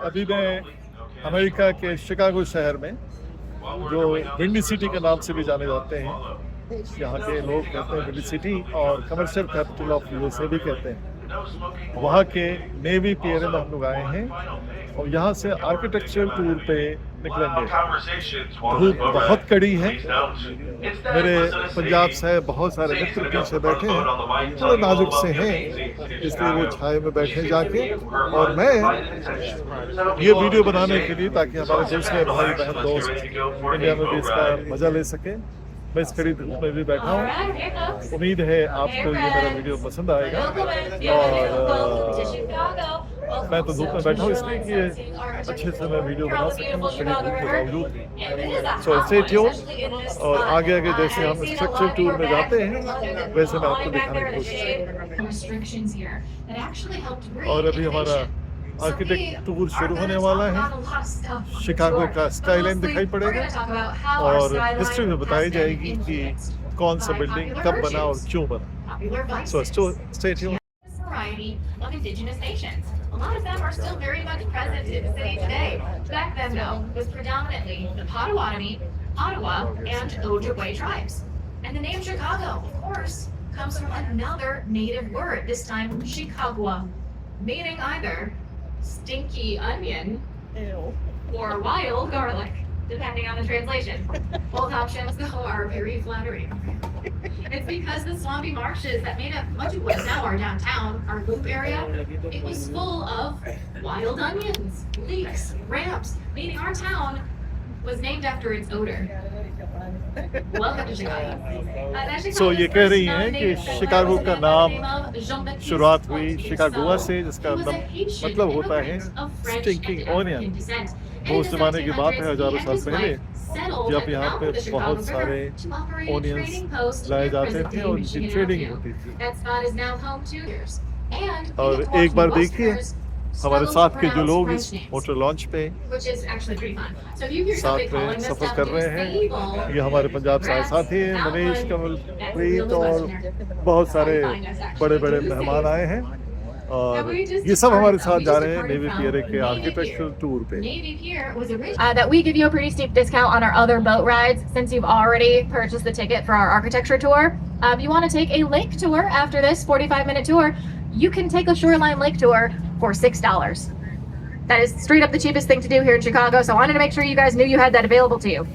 अभी मैं अमेरिका के शिकागो शहर में, जो विंडी सिटी के नाम से भी जाने जाते हैं, यहाँ के लोग कहते हैं विंडी सिटी और कमर्शियल कैपिटल ऑफ यूएसए भी कहते हैं, वहाँ के नेवी पियर में हम लोग आए हैं और यहाँ से आर्किटेक्चरल टूर पे निकलेंगे। धूप बहुत कड़ी है, मेरे पंजाब से बहुत सारे मित्र पीछे बैठे हैं, थोड़े नाजुक से हैं, इसलिए वो छाए में बैठे जाके, और मैं ये वीडियो बनाने के लिए ताकि हमारे दूसरे भाई बहन दोस्त इंडिया में भी इसका मजा ले सकें, मैं इस कड़ी धूप में भी बैठा हूँ। उम्मीद है आपको ये मेरा वीडियो पसंद आएगा, और मैं तो धूप में बैठा हूँ इसलिए कि अच्छे से मैं वीडियो बना सकूँ कड़ी धूप के बावजूद। सो स्टे ट्यून्ड, और आगे आगे जैसे हम स्ट्रक्चर टूर में जाते हैं वैसे मैं आपको दिखाने की कोशिश करूँगा। और अभी हमारा आर्किटेक्ट टूर शुरू होने वाला है। शिकागो का स्काईलाइन दिखाई पड़ेगा और हिस्ट्री में बताई जाएगी कि कौन सा बिल्डिंग कब बना और क्यों बना। So stay tuned. Of indigenous nations. A lot of them are still very much present in the city today. Back then, though, it was predominantly the Potawatomi, Ottawa, and Ojibwe tribes. And the name Chicago, of course, comes from another native word, this time Chicagua, meaning either stinky onion or wild garlic, depending on the translation. Both options, though, are very flattering. It's because the swampy marshes that made up much of what is now our downtown, our loop area, it was full of wild onions, leeks, ramps, meaning our town was named after its odor. Welcome to Chicago. So ये कह रही हैं कि Chicago का नाम शुरुआत हुई शिकागोआ से, जिसका मतलब होता है स्टिंकिंग ओनियन। वो उस जमाने की बात है, हजारों साल पहले, जब यहाँ पे बहुत सारे ओनियंस लाए जाते थे और उनकी ट्रेडिंग होती थी। और एक बार देखिए हमारे साथ के जो लोग इस मोटर लॉन्च पे साथ में सफर कर रहे हैं, ये हमारे पंजाब से साथी हैं, मनीष, कमल, प्रीत और बहुत सारे बड़े बड़े मेहमान आए हैं, और ये सब हमारे साथ जा रहे हैं नेवी पियर के आर्किटेक्चरल टूर पे। That we give you a pretty steep discount on our other boat rides since you've already purchased the ticket for our architecture tour. If you want to take a lake tour after this 45-minute tour, you can take a shoreline lake tour for $6. That is straight up the cheapest thing to do here in Chicago, so I wanted to make sure you guys knew you had that available to you.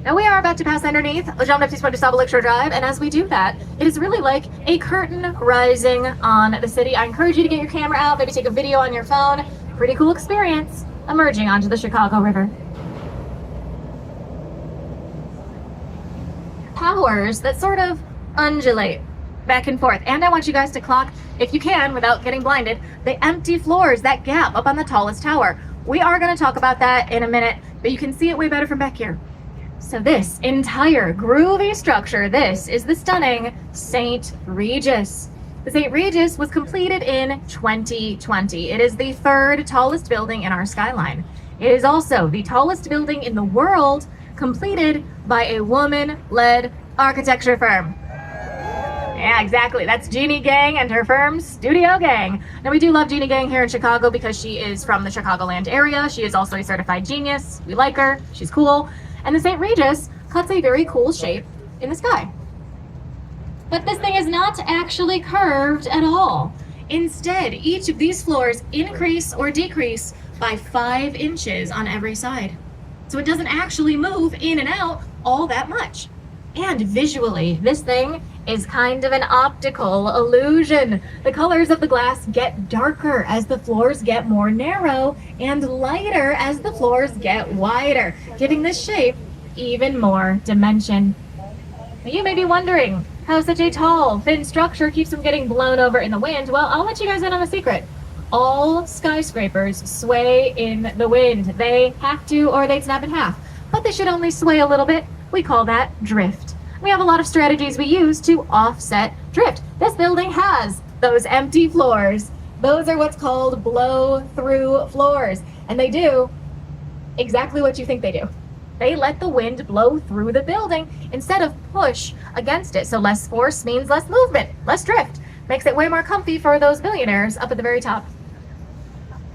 Now we are about to pass underneath Jean-Baptiste Point-de-Sable Lakeshore Drive, and as we do that, it is really like a curtain rising on the city. I encourage you to get your camera out, maybe take a video on your phone. Pretty cool experience emerging onto the Chicago River. Towers that sort of undulate back and forth, and I want you guys to clock, if you can, without getting blinded, the empty floors, that gap up on the tallest tower. We are going to talk about that in a minute, but you can see it way better from back here. So this entire groovy structure, this is the stunning St. Regis. The St. Regis was completed in 2020. It is the third tallest building in our skyline. It is also the tallest building in the world completed by a woman-led architecture firm. Yeah, exactly. That's Jeannie Gang and her firm, Studio Gang. Now, we do love Jeannie Gang here in Chicago because she is from the Chicagoland area. She is also a certified genius. We like her. She's cool. And the St. Regis cuts a very cool shape in the sky. But this thing is not actually curved at all. Instead, each of these floors increase or decrease by 5 inches on every side. So it doesn't actually move in and out all that much. And visually, this thing is kind of an optical illusion. The colors of the glass get darker as the floors get more narrow and lighter as the floors get wider, giving this shape even more dimension. Now you may be wondering how such a tall, thin structure keeps from getting blown over in the wind. Well, I'll let you guys in on a secret. All skyscrapers sway in the wind. They have to, or they'd snap in half. But they should only sway a little bit. We call that drift. We have a lot of strategies we use to offset drift. This building has those empty floors. Those are what's called blow-through floors. And they do exactly what you think they do. They let the wind blow through the building instead of push against it. So less force means less movement, less drift. Makes it way more comfy for those billionaires up at the very top.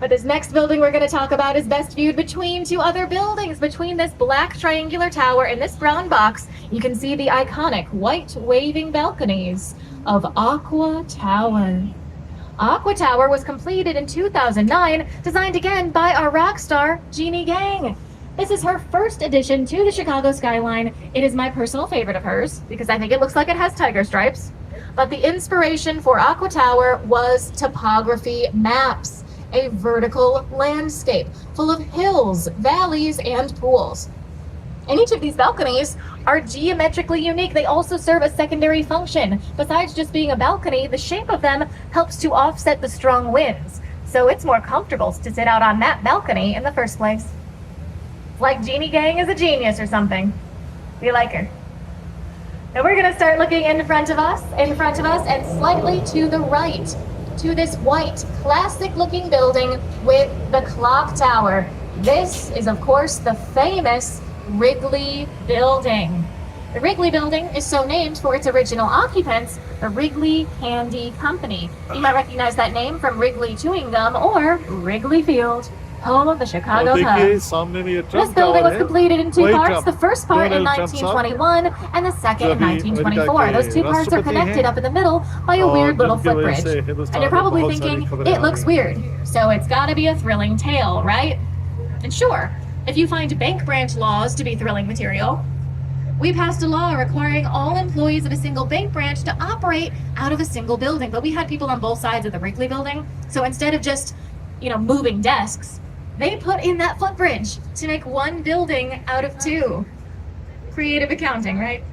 But this next building we're going to talk about is best viewed between two other buildings. Between this black triangular tower and this brown box, you can see the iconic white waving balconies of Aqua Tower. Aqua Tower was completed in 2009, designed again by our rock star, Jeannie Gang. This is her first addition to the Chicago skyline. It is my personal favorite of hers because I think it looks like it has tiger stripes. But the inspiration for Aqua Tower was topography maps, a vertical landscape full of hills, valleys, and pools. And each of these balconies are geometrically unique. They also serve a secondary function. Besides just being a balcony, the shape of them helps to offset the strong winds. So it's more comfortable to sit out on that balcony in the first place. It's like Jeannie Gang is a genius or something. We like her. Now we're gonna start looking in front of us, and slightly to the right, to this white, classic looking building with the clock tower. This is of course the famous Wrigley Building. The Wrigley Building is so named for its original occupants, the Wrigley Candy Company. You might recognize that name from Wrigley Chewing Gum or Wrigley Field, home of the Chicago Cubs. This building was completed in two parts, the first part in 1921 and the second in 1924. Those two parts are connected up in the middle by a weird little footbridge. And you're probably thinking, it looks weird, so it's gotta be a thrilling tale, right? And sure, if you find bank branch laws to be thrilling material, we passed a law requiring all employees of a single bank branch to operate out of a single building. But we had people on both sides of the Wrigley Building, so instead of just, moving desks, they put in that footbridge to make one building out of two. Creative accounting, right?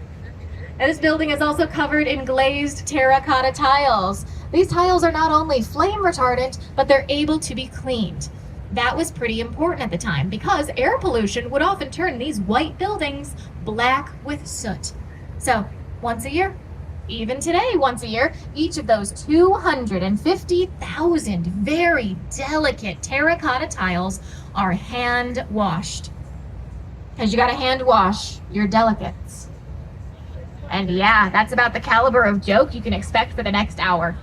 Now, this building is also covered in glazed terracotta tiles. These tiles are not only flame retardant, but they're able to be cleaned. That was pretty important at the time because air pollution would often turn these white buildings black with soot. So once a year, even today once a year, each of those 250,000 very delicate terracotta tiles are hand washed. Because you gotta hand wash your delicates. And yeah, that's about the caliber of joke you can expect for the next hour.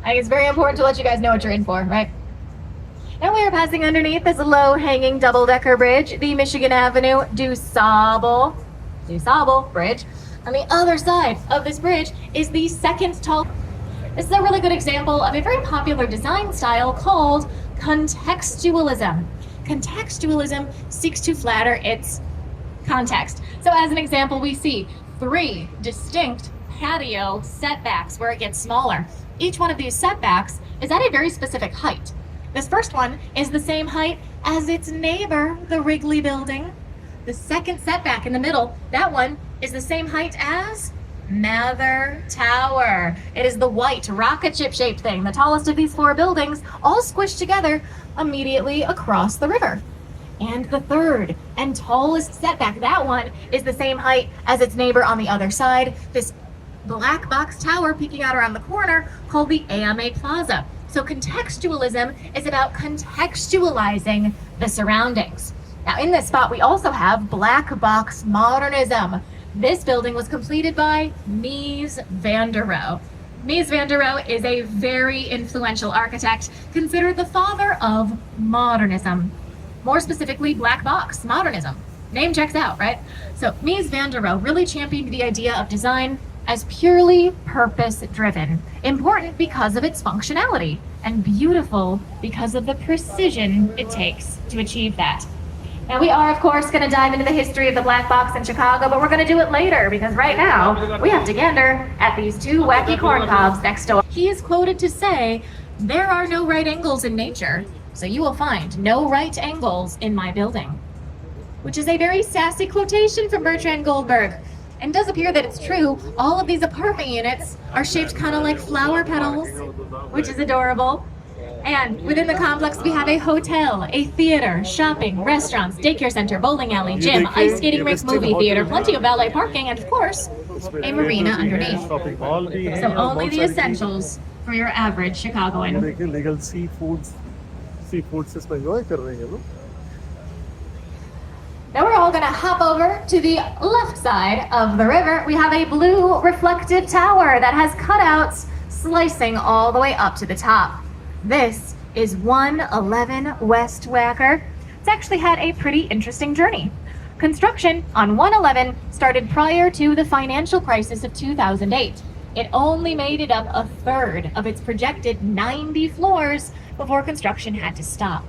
I think it's very important to let you guys know what you're in for, right? Now we are passing underneath this low-hanging double-decker bridge, the Michigan Avenue DuSable Bridge. On the other side of this bridge is the second tall. This is a really good example of a very popular design style called contextualism. Contextualism seeks to flatter its context. So as an example, we see 3 distinct patio setbacks where it gets smaller. Each one of these setbacks is at a very specific height. This first one is the same height as its neighbor, the Wrigley Building. The second setback in the middle, that one is the same height as Mather Tower. It is the white rocket ship shaped thing, the tallest of these 4 buildings, all squished together immediately across the river. And the third and tallest setback, that one is the same height as its neighbor on the other side, this black box tower peeking out around the corner called the AMA Plaza. So contextualism is about contextualizing the surroundings. Now in this spot, we also have black box modernism. This building was completed by Mies van der Rohe. Mies van der Rohe is a very influential architect, considered the father of modernism. More specifically, black box modernism. Name checks out, right? So Mies van der Rohe really championed the idea of design as purely purpose-driven, important because of its functionality, and beautiful because of the precision it takes to achieve that. Now we are, of course, going to dive into the history of the black box in Chicago, but we're going to do it later because right now we have to gander at these 2 wacky corn cobs next door. He is quoted to say, "There are no right angles in nature, so you will find no right angles in my building," which is a very sassy quotation from Bertrand Goldberg. And does appear that it's true. All of these apartment units are shaped kind of like flower petals, which is adorable. And within the complex, we have a hotel, a theater, shopping, restaurants, daycare center, bowling alley, gym, ice skating rink, movie theater, plenty of valet parking, and of course, a marina underneath. So only the essentials for your average Chicagoan. Legal seafoods से इसमें enjoy कर रहे हैं लोग. Now we're all going to hop over to the left side of the river. We have a blue reflective tower that has cutouts slicing all the way up to the top. This is 111 West Wacker. It's actually had a pretty interesting journey. Construction on 111 started prior to the financial crisis of 2008. It only made it up a third of its projected 90 floors before construction had to stop.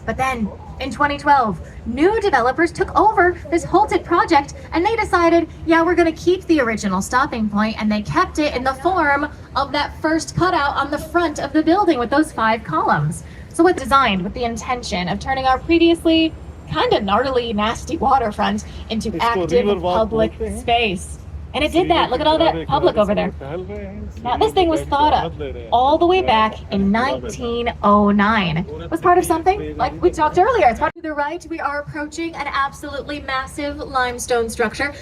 But then, in 2012, new developers took over this halted project and they decided, yeah, we're going to keep the original stopping point, and they kept it in the form of that first cutout on the front of the building with those 5 columns. So it's designed with the intention of turning our previously kind of gnarly, nasty waterfront into active public space. And it did that. Look at all that public over there. Now, this thing was thought up all the way back in 1909. It was part of something like we talked earlier. It's part to the right. We are approaching an absolutely massive limestone structure.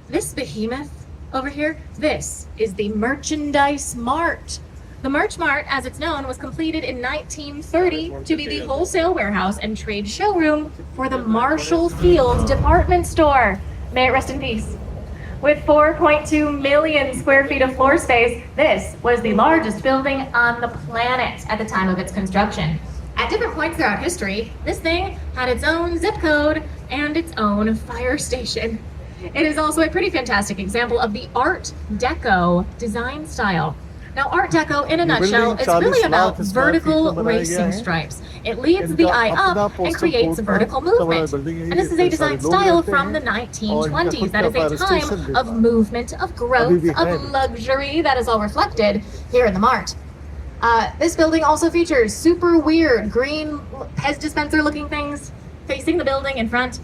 This behemoth over here, this is the Merchandise Mart. The Merch Mart, as it's known, was completed in 1930 to be the wholesale warehouse and trade showroom for the Marshall Field department store. May it rest in peace. With 4.2 million square feet of floor space, this was the largest building on the planet at the time of its construction. At different points throughout history, this thing had its own zip code and its own fire station. It is also a pretty fantastic example of the Art Deco design style. Now, Art Deco, in a nutshell, is really about vertical racing stripes. It leads the eye up and creates a vertical movement. And this is a design style from the 1920s. That is a time of movement, of growth, of luxury that is all reflected here in the Mart. This building also features super weird green Pez dispenser looking things facing the building in front.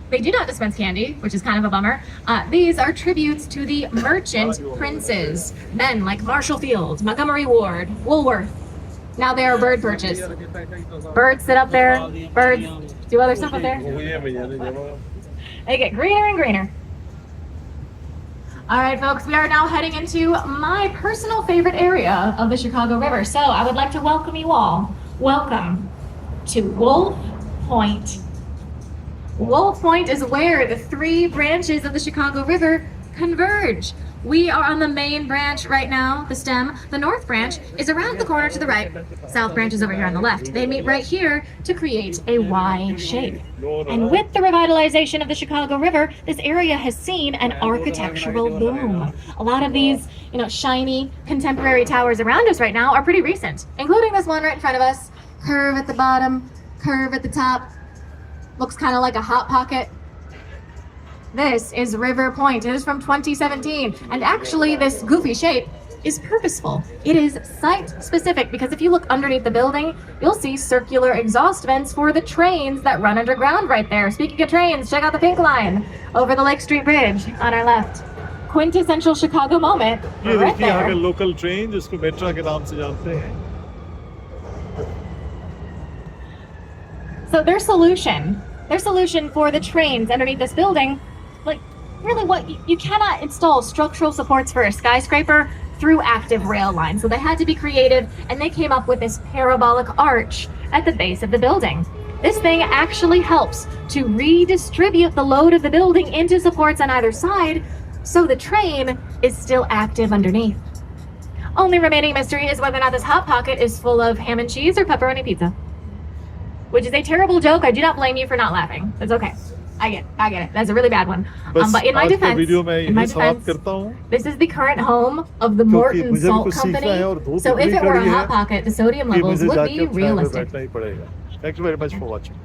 They do not dispense candy, which is kind of a bummer. These are tributes to the merchant princes, men like Marshall Field, Montgomery Ward, Woolworth. Now they are bird perches. Birds sit up there, birds do other stuff up there. They get greener and greener. All right, folks, we are now heading into my personal favorite area of the Chicago River. So I would like to welcome you all. Welcome to Wolf Point. Wolf Point is where the 3 branches of the Chicago River converge. We are on the main branch right now, the stem. The north branch is around the corner to the right. South branch is over here on the left. They meet right here to create a Y shape. And with the revitalization of the Chicago River, this area has seen an architectural boom. A lot of these, shiny contemporary towers around us right now are pretty recent, including this one right in front of us. Curve at the bottom, curve at the top. Looks kind of like a hot pocket. This is River Point. It is from 2017. And actually, this goofy shape is purposeful. It is site-specific because if you look underneath the building, you'll see circular exhaust vents for the trains that run underground right there. Speaking of trains, check out the Pink Line over the Lake Street Bridge on our left. Quintessential Chicago moment right there. Local train, जिसको metro के नाम से जानते हैं. So their solution for the trains underneath this building, you cannot install structural supports for a skyscraper through active rail lines. So they had to be creative, and they came up with this parabolic arch at the base of the building. This thing actually helps to redistribute the load of the building into supports on either side, so the train is still active underneath. Only remaining mystery is whether or not this Hot Pocket is full of ham and cheese or pepperoni pizza. Which is a terrible joke. I do not blame you for not laughing. It's okay. I get it. That's a really bad one. But in my defense, this is the current home of the Morton Salt Company. So if it were a Hot Pocket, the sodium levels would be realistic. Thank you very much for watching.